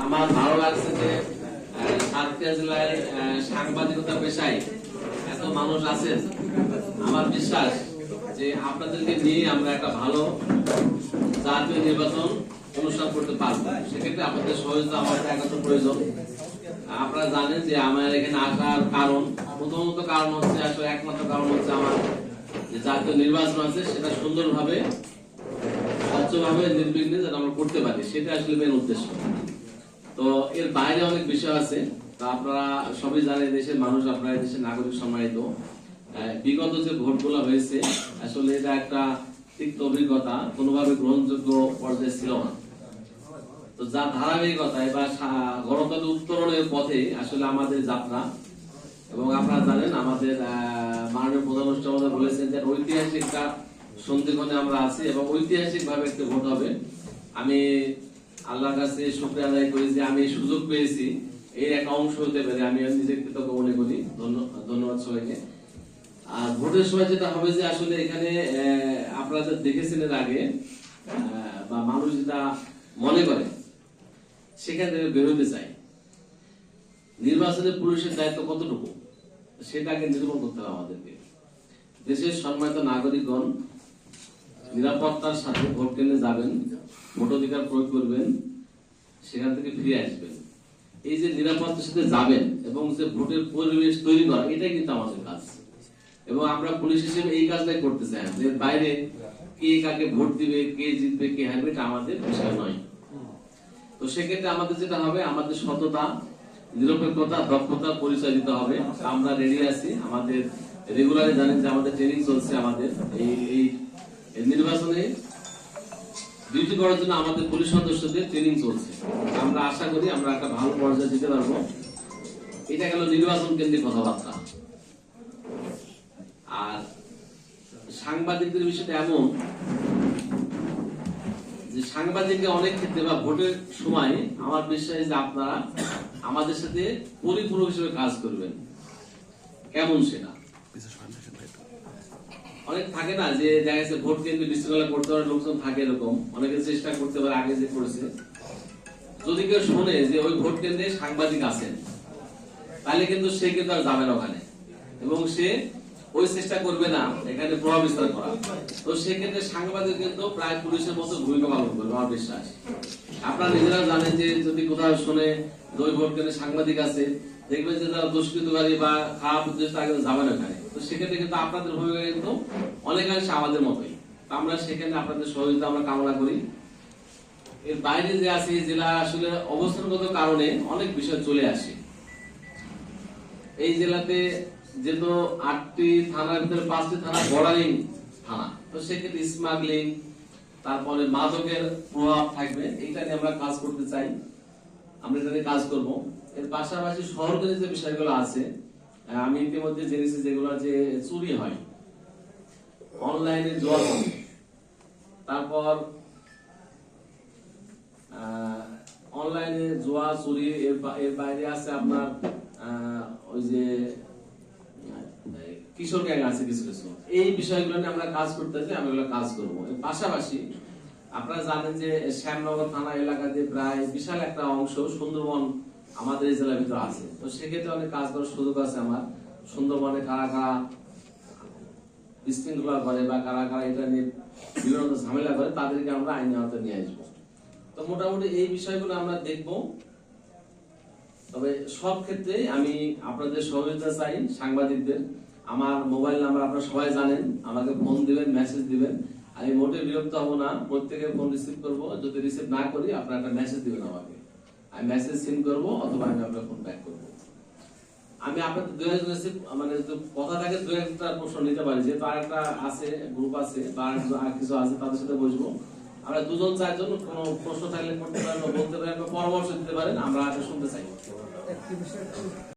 আমার ভালো লাগছে যে সাতক্ষীরা জেলায় সাংবাদিকতা পেশায় এত মানুষ আছেন। আমার বিশ্বাস যে আপনাদেরকে নিয়ে আমরা একটা ভালো জাতীয় নির্বাচন অনুষ্ঠান করতে পারবো। সেক্ষেত্রে আপনাদের সহযোগিতা আমাদের একান্ত প্রয়োজন। আপনারা জানেন যে আমার এখানে আসার কারণ, প্রথমত কারণ হচ্ছে, আসলে একমাত্র কারণ হচ্ছে আমার যে জাতীয় নির্বাচন আছে সেটা সুন্দরভাবে, স্বচ্ছভাবে, নির্বিঘ্নে যেন আমরা করতে পারি, সেটা আসলে মেন উদ্দেশ্য। তো এর বাইরে অনেক বিষয় আছে। তা আপনারা সবাই জানেন, দেশের মানুষ, আপনারা দেশের নাগরিক সম্মানিত। বিগত যে ভোটগুলো হয়েছে আসলে এটা একটা তিক্ত অভিজ্ঞতা, কোনোভাবে গ্রহণযোগ্য পর্যায়ে ছিল না। তো যার ধারাবাহিকতায় বা গণতন্ত্র উত্তরণের পথে আসলে আমাদের যাত্রা। এবং আপনারা জানেন আমাদের মাননীয় প্রধানমন্ত্রী আমাদের বলেছেন যে ঐতিহাসিক একটা সন্ধিক্ষণে আমরা আছি এবং ঐতিহাসিক ভাবে একটা ভোট হবে। আমি আল্লাহর কাছে শুকরিয়া আদায় করি যে আমি সুযোগ পেয়েছি এর একটা অংশ হতে পারে, আমি নিজেকে কৃতজ্ঞ মনে করি। ধন্যবাদ সবাইকে। আর ভোটের সময় যেটা হবে যে আসলে এখানে আপনারা দেখেছেন এর আগে, বা মানুষ যেটা মনে করে সেখান থেকে বেরোতে চায়। নির্বাচনে পুলিশের দায়িত্ব কতটুকু সেটাকে নিরূপণ করতে হবে আমাদেরকে। দেশের সম্মানিত নাগরিকগণ নিরাপত্তার সাথে ভোট কেন্দ্রে যাবেন, ভোটাধিকার প্রয়োগ করবেন, সেখান থেকে ফিরে আসবেন। এই যে নিরাপত্তার সাথে যাবেন এবং যে ভোটের পরিবেশ তৈরি করা, এটাই কিন্তু আমাদের কাজ। এবং আমরা পুলিশ হিসেবে এই কাজটাই করতে চাই। এর বাইরে কে কাকে ভোট দিবে, কে জিতবে, কে হারবে, এটা আমাদের বিষয় নয়। তো সেক্ষেত্রে আমাদের যেটা হবে, আমাদের সততা, নিরপেক্ষতা, দক্ষতা পরিচয় দিতে হবে। আমরা রেডি আছি। আমাদের রেগুলারলি জানেন যে আমাদের ট্রেনিং চলছে। আমাদের এই নির্বাচনে ডিউটি করার জন্য আমাদের পুলিশ সদস্যদের ট্রেনিং চলছে। আমরা আশা করি আমরা একটা ভালো পর্যায়ে দিতে পারবো। এটা গেল নির্বাচন কেন্দ্রিক কথাবার্তা। আর সাংবাদিকদের বিষয়টা এমন যে সাংবাদিকরা অনেক ক্ষেত্রে বা ভোটের সময় আমার বিশ্বাস যে আপনারা আমাদের সাথে পরিপূরক হিসেবে কাজ করবেন। কেমন সেটা অনেক থাকে না, যে দেখা যাচ্ছে ভোট কেন্দ্রে বিশৃঙ্খলা করতে পারে লোকজন থাকে, এরকম অনেকে চেষ্টা করতে পারে আগে যে করেছে। যদি কেউ শোনে যে ওই ভোট কেন্দ্রে সাংবাদিক আছেন, তাহলে কিন্তু সে কিন্তু আর যাবে না ওখানে, এবং সে ওই চেষ্টা করবে না এখানে প্রভাব বিস্তার করা। তো সেক্ষেত্রে সাংবাদিক কিন্তু প্রায় পুলিশের মতো ভূমিকা পালন করবে আমার বিশ্বাস। আপনারা নিজেরা জানেন যে যদি কোথাও শুনে ওই ভোট কেন্দ্রে সাংবাদিক আছে, দেখবেন যে তারা দুষ্কৃতকারী বা খারাপ উদ্দেশ্য আগে যাবে না ওখানে। তো সেক্ষেত্রে কিন্তু আপনাদের ভূমিকা কিন্তু অনেকাংশে আমাদের মতোই। আমরা সেখানে আপনাদের সহযোগিতা আমরা কামনা করি। এর বাইরে যে আছে জেলা আসলে অবস্থানগত কারণে অনেক বিষয় চলে আসে। এই জেলাতে যেহেতু 8টি থানার ভিতরে 5টি থানা বর্ডারিং থানা, তো সেক্ষেত্রে স্মাগলিং, তারপরে মাদকের প্রভাব থাকবে। এইটা নিয়ে আমরা কাজ করতে চাই, আমরা এটা নিয়ে কাজ করব। এর পাশাপাশি শহরকে যে বিষয়গুলো আছে, আমি ইতিমধ্যে জেনেছি যেগুলো যে চুরি হয়, অনলাইনে জুয়া, তারপর অনলাইনে জুয়া চুরি, এর বাইরে আছে আপনার ওই যে কিশোর গ্যাং আছে কিছু কিছু। এই বিষয়গুলো নিয়ে আমরা কাজ করতে চাই, আমি এগুলো কাজ করবো। এর পাশাপাশি আপনারা জানেন যে শ্যামনগর থানা এলাকাতে প্রায় বিশাল একটা অংশ সুন্দরবন আমাদের এই জেলার ভিতরে আছে। তো সেক্ষেত্রে অনেক কাজ করার সুযোগ আছে আমার। সুন্দরবনে কারা কারা বিশৃঙ্খলা করে বা কারা কারা এটা নিয়ে বিভিন্ন ঝামেলা করে, তাদেরকে আমরা আইনের আওতায় নিয়ে আসবো। তো মোটামুটি এই বিষয়গুলো আমরা দেখবো। তবে সব ক্ষেত্রে আমি আপনাদের সহযোগিতা চাই, সাংবাদিকদের। আমার মোবাইল নাম্বার আপনারা সবাই জানেন, আমাকে ফোন দিবেন, মেসেজ দিবেন। আমি মোটে বিরক্ত হব না, প্রত্যেকের ফোন রিসিভ করব। যদি রিসিভ না করি আপনারা একটা মেসেজ দিবেন আমাকে, আমি মেসেজ সিন করবো অথবা আমি আপনার ফোন ব্যাক করবো। আমি আপনাদের দু একজন মানে কথা থাকে, দু একটা প্রশ্ন নিতে পারি, যেহেতু আর একটা আছে গ্রুপ আছে বা আর কিছু আছে, তাদের সাথে বসবো। আমরা 2জন 4জন কোনো প্রশ্ন থাকলে করতে পারেন, বলতে পারেন, পরামর্শ দিতে পারেন, আমরা শুনতে চাই।